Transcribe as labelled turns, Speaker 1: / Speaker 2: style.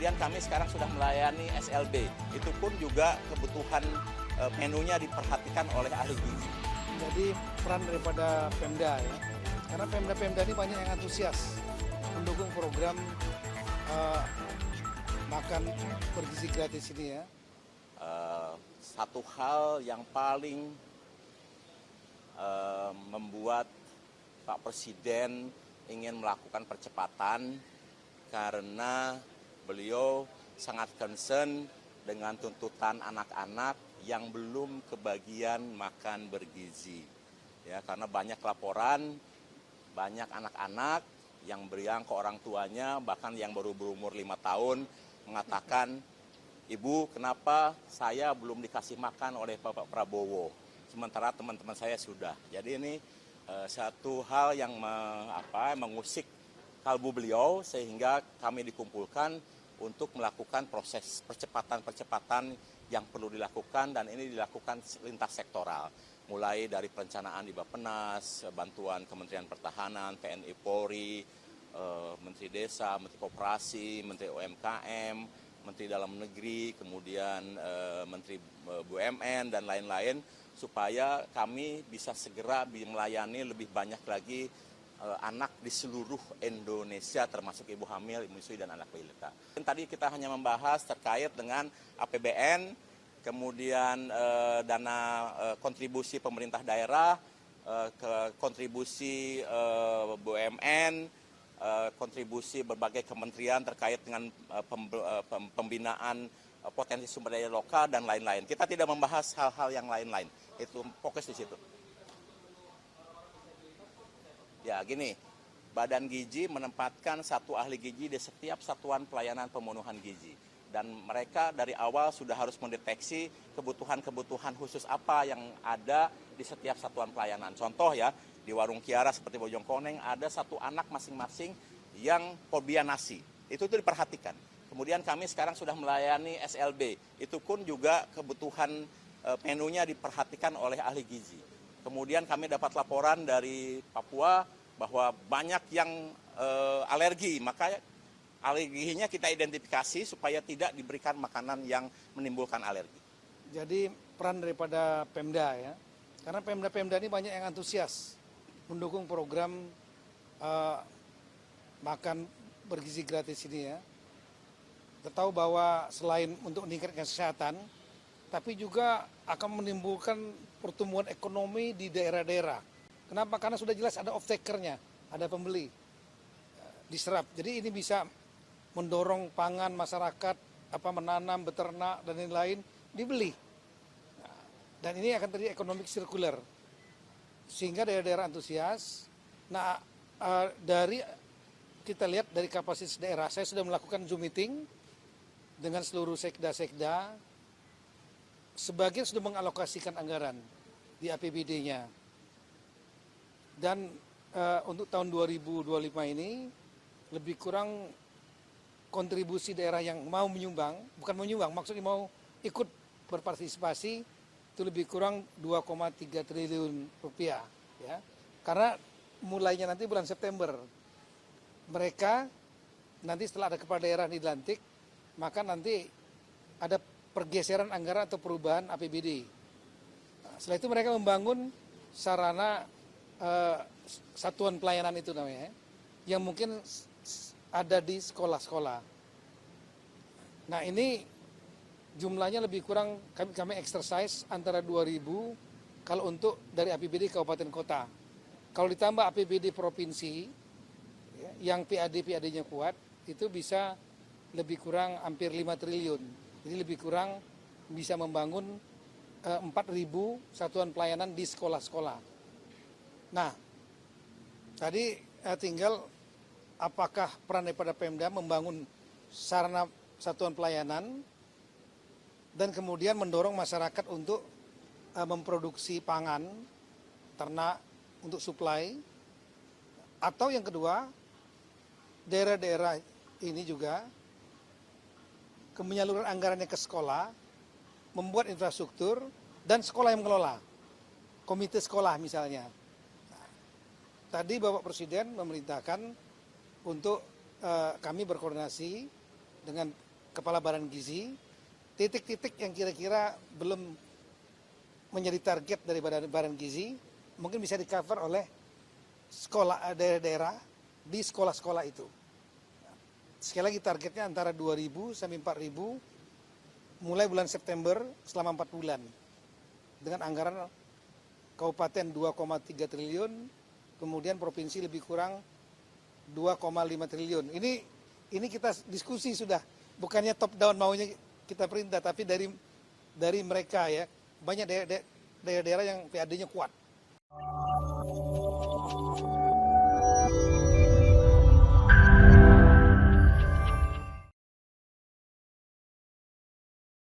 Speaker 1: Kemudian kami sekarang sudah melayani SLB. Itu pun juga kebutuhan menunya diperhatikan oleh ahli gizi.
Speaker 2: Jadi peran daripada Pemda ya, karena Pemda ini banyak yang antusias mendukung program makan bergizi gratis ini ya.
Speaker 1: Satu hal yang paling membuat Pak Presiden ingin melakukan percepatan karena beliau sangat concern dengan tuntutan anak-anak yang belum kebagian makan bergizi. Ya, karena banyak laporan, banyak anak-anak yang beriang ke orang tuanya, bahkan yang baru berumur 5 tahun, mengatakan, "Ibu, kenapa saya belum dikasih makan oleh Bapak Prabowo? Sementara teman-teman saya sudah." Jadi ini satu hal yang mengusik kalbu beliau, sehingga kami dikumpulkan untuk melakukan proses percepatan-percepatan yang perlu dilakukan, dan ini dilakukan lintas sektoral. Mulai dari perencanaan di Bappenas, bantuan Kementerian Pertahanan, TNI Polri, Menteri Desa, Menteri Koperasi, Menteri UMKM, Menteri Dalam Negeri, kemudian Menteri BUMN, dan lain-lain, supaya kami bisa segera melayani lebih banyak lagi anak di seluruh Indonesia, termasuk ibu hamil, ibu menyusui, dan anak balita. Tadi kita hanya membahas terkait dengan APBN, kemudian dana kontribusi pemerintah daerah, kontribusi BUMN, kontribusi berbagai kementerian terkait dengan pembinaan potensi sumber daya lokal, dan lain-lain. Kita tidak membahas hal-hal yang lain-lain, itu fokus di situ. Ya gini, Badan Gizi menempatkan satu ahli gizi di setiap satuan pelayanan pemenuhan gizi. Dan mereka dari awal sudah harus mendeteksi kebutuhan-kebutuhan khusus apa yang ada di setiap satuan pelayanan. Contoh ya, di Warung Kiara seperti Bojongkoneng ada satu anak masing-masing yang fobia nasi. Itu diperhatikan. Kemudian kami sekarang sudah melayani SLB. Itu pun juga kebutuhan menunya diperhatikan oleh ahli gizi. Kemudian kami dapat laporan dari Papua bahwa banyak yang alergi, maka alerginya kita identifikasi supaya tidak diberikan makanan yang menimbulkan alergi.
Speaker 2: Jadi peran daripada Pemda ya, karena Pemda ini banyak yang antusias mendukung program makan bergizi gratis ini ya. Kita tahu bahwa selain untuk meningkatkan kesehatan, tapi juga akan menimbulkan pertumbuhan ekonomi di daerah-daerah. Kenapa? Karena sudah jelas ada off-takernya, ada pembeli, diserap. Jadi ini bisa mendorong pangan masyarakat, menanam, beternak, dan lain-lain, dibeli. Dan ini akan terjadi ekonomi sirkuler. Sehingga daerah-daerah antusias. Nah, kita lihat dari kapasitas daerah, saya sudah melakukan Zoom meeting dengan seluruh sekda-sekda. Sebagian sudah mengalokasikan anggaran di APBD-nya. Dan untuk tahun 2025 ini lebih kurang kontribusi daerah yang mau menyumbang, bukan menyumbang, maksudnya mau ikut berpartisipasi, itu lebih kurang 2,3 triliun rupiah. Ya. Karena mulainya nanti bulan September. Mereka nanti setelah ada kepala daerah dilantik, maka nanti ada pergeseran anggaran atau perubahan APBD. Setelah itu mereka membangun sarana satuan pelayanan itu namanya, yang mungkin ada di sekolah-sekolah. Nah ini jumlahnya lebih kurang kami exercise antara 2.000 kalau untuk dari APBD kabupaten kota. Kalau ditambah APBD provinsi yang PAD-nya kuat, itu bisa lebih kurang hampir 5 triliun. Jadi lebih kurang bisa membangun 4.000 satuan pelayanan di sekolah-sekolah. Nah, tadi tinggal apakah peran daripada Pemda membangun sarana satuan pelayanan dan kemudian mendorong masyarakat untuk memproduksi pangan, ternak untuk suplai, atau yang kedua, daerah-daerah ini juga penyaluran anggarannya ke sekolah, membuat infrastruktur, dan sekolah yang mengelola, komite sekolah misalnya. Tadi Bapak Presiden memerintahkan untuk kami berkoordinasi dengan Kepala Badan Gizi, titik-titik yang kira-kira belum menjadi target dari Badan Gizi, mungkin bisa di-cover oleh sekolah daerah-daerah di sekolah-sekolah itu. Sekali lagi targetnya antara 2.000 sampai 4.000 mulai bulan September selama 4 bulan. Dengan anggaran kabupaten 2,3 triliun, kemudian provinsi lebih kurang 2,5 triliun. Ini kita diskusi sudah, bukannya top down maunya kita perintah, tapi dari mereka ya, banyak daerah-daerah yang PAD-nya kuat.